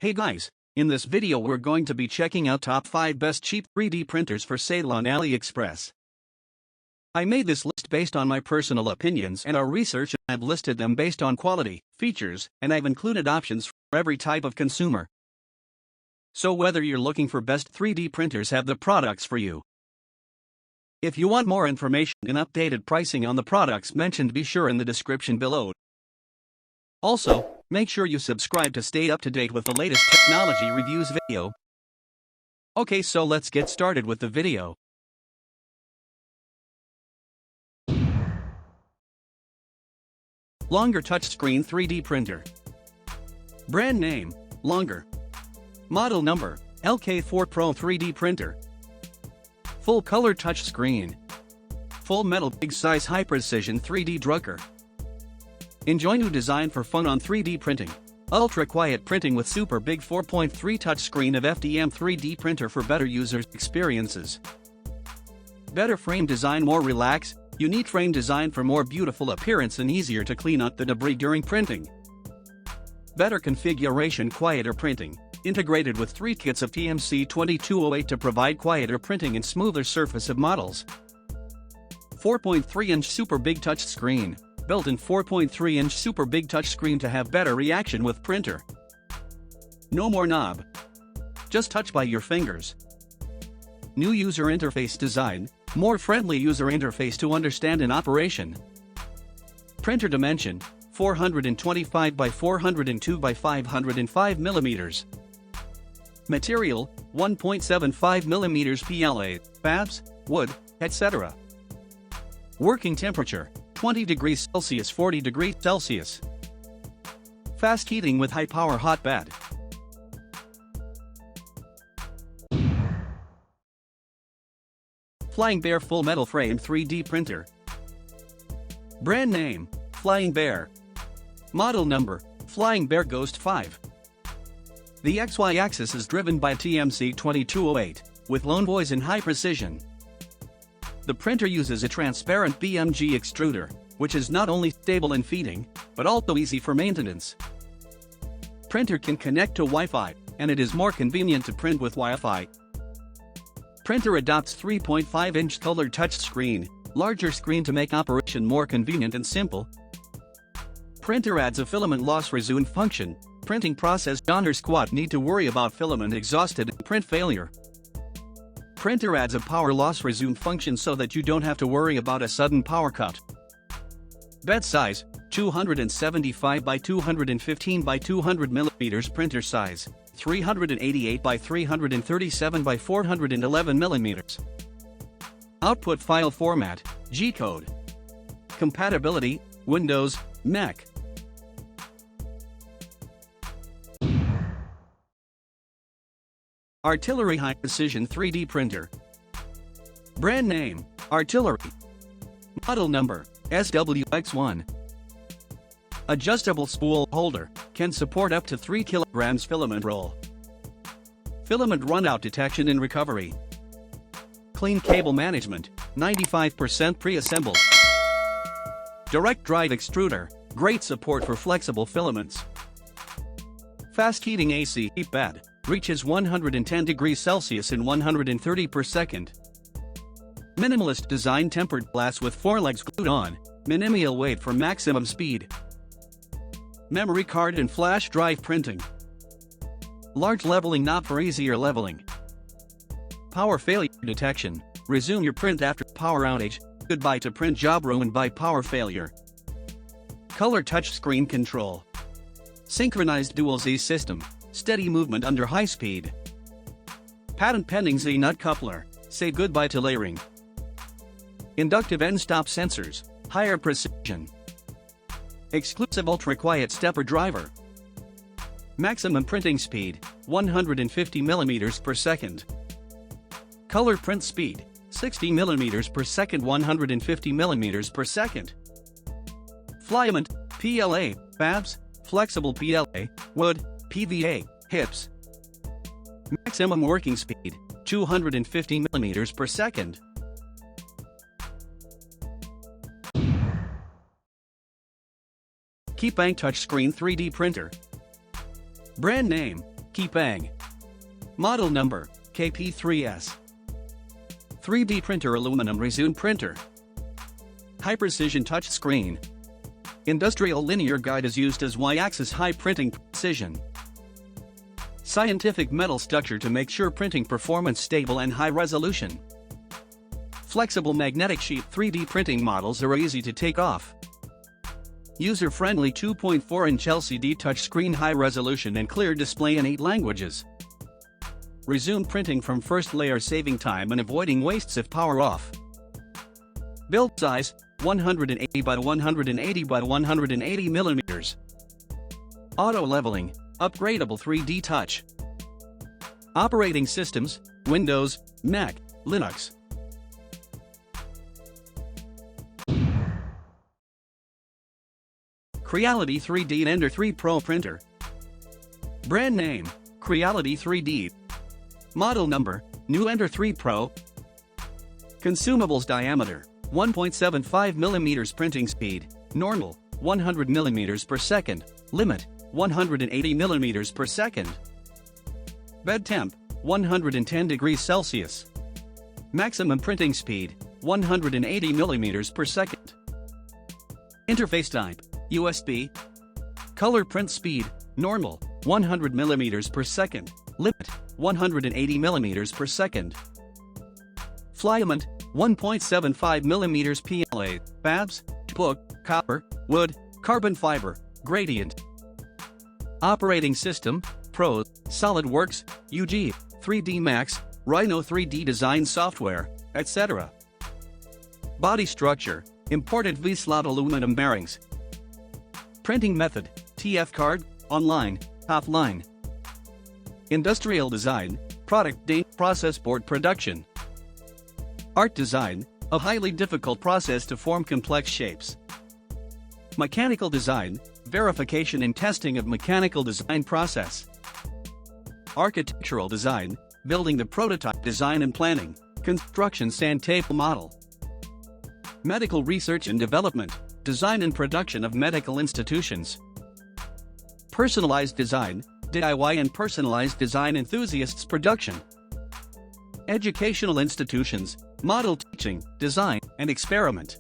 Hey guys, in this video we're going to be checking out top 5 best cheap 3D printers for sale on AliExpress. I made this list based on my personal opinions and our research, and I've listed them based on quality, features, and I've included options for every type of consumer. So whether you're looking for best 3D printers, have the products for you. If you want more information and updated pricing on the products mentioned, be sure in the description below. Also, make sure you subscribe to stay up to date with the latest technology reviews video. Okay, so let's get started with the video. Longer touchscreen 3D printer. Brand name, Longer. Model number, LK4 Pro 3D printer. Full color touchscreen. Full metal big size high precision 3D drucker. Enjoy new design for fun on 3D printing. Ultra quiet printing with super big 4.3 touchscreen of FDM 3D printer for better user experiences. Better frame design, more relax. Unique frame design for more beautiful appearance and easier to clean up the debris during printing. Better configuration, quieter printing. Integrated with 3 kits of TMC 2208 to provide quieter printing and smoother surface of models. 4.3-inch super big touch screen. Built-in 4.3-inch super big touchscreen to have better reaction with printer. No more knob. Just touch by your fingers. New user interface design. More friendly user interface to understand in operation. Printer dimension, 425 by 402 by 505 millimeters. Material, 1.75 millimeters PLA, fabs, wood, etc. Working temperature, 20 degrees Celsius, 40 degrees Celsius. Fast heating with high power hot bed. Flyingbear full metal frame 3D printer. Brand name, Flyingbear. Model number, Flyingbear-Ghost 5. The XY axis is driven by TMC 2208, with lone voice and high precision. The printer uses a transparent BMG extruder, which is not only stable in feeding, but also easy for maintenance. Printer can connect to Wi-Fi, and it is more convenient to print with Wi-Fi. Printer adopts 3.5-inch color touchscreen, larger screen to make operation more convenient and simple. Printer adds a filament loss resume function. Printing process donor squat need to worry about filament exhausted and print failure. Printer adds a power loss resume function so that you don't have to worry about a sudden power cut. Bed size, 275 by 215 by 200 millimeters. Printer size, 388 by 337 by 411 millimeters. Output file format, G-code. Compatibility, Windows, Mac. Artillery high precision 3D printer. Brand name, Artillery. Model number, SWX1. Adjustable spool holder, can support up to 3 kilograms filament roll. Filament runout detection and recovery. Clean cable management, 95% pre-assembled. Direct drive extruder, great support for flexible filaments. Fast heating AC heat bed, reaches 110 degrees Celsius in 130 per second. Minimalist design, tempered glass with 4 legs glued on, minimal weight for maximum speed. Memory card and flash drive printing. Large leveling knob for easier leveling. Power failure detection, resume your print after power outage, goodbye to print job ruined by power failure. Color touchscreen control. Synchronized dual Z system, steady movement under high speed. Patent pending Z nut coupler, say goodbye to layering. Inductive end stop sensors, higher precision. Exclusive ultra quiet stepper driver. Maximum printing speed, 150 millimeters per second. Color print speed, 60 millimeters per second, 150 millimeters per second. Filament, PLA, fabs, flexible PLA, wood, PVA, hips. Maximum working speed, 250 millimeters per second. Kee Pang touchscreen 3D printer. Brand name, Kee Pang. Model number, KP3S. 3D printer aluminum resin printer. High precision touch screen. Industrial linear guide is used as Y-axis high printing precision. Scientific metal structure to make sure printing performance stable and high resolution. Flexible magnetic sheet 3D printing models are easy to take off. User-friendly 2.4-inch LCD touchscreen, high resolution and clear display in 8 languages. Resume printing from first layer, saving time and avoiding wastes if power off. Build size, 180 by 180 by 180 mm. Auto leveling, upgradable 3D touch. Operating systems, Windows, Mac, Linux. Creality 3D Ender 3 Pro Printer. Brand name, Creality 3D. Model number, New Ender 3 Pro. Consumables diameter, 1.75 mm. Printing speed, normal, 100 mm per second, limit, 180 mm per second. Bed temp, 110 degrees Celsius. Maximum printing speed, 180 mm per second. Interface type, USB. Color print speed, normal, 100 mm per second, limit, 180 mm per second. Filament, 1.75 mm PLA, fabs, book, copper, wood, carbon fiber, gradient. Operating system, Pros, SolidWorks, UG, 3D Max, Rhino 3D design software, etc. Body structure, imported V-slot aluminum bearings. Printing method, TF card, online, offline. Industrial design, product date, process board production. Art design, a highly difficult process to form complex shapes. Mechanical design, verification and testing of mechanical design process. Architectural design, building the prototype design and planning, construction sand table model. Medical research and development, design and production of medical institutions. Personalized design, DIY and personalized design enthusiasts production. Educational institutions, model teaching, design, and experiment.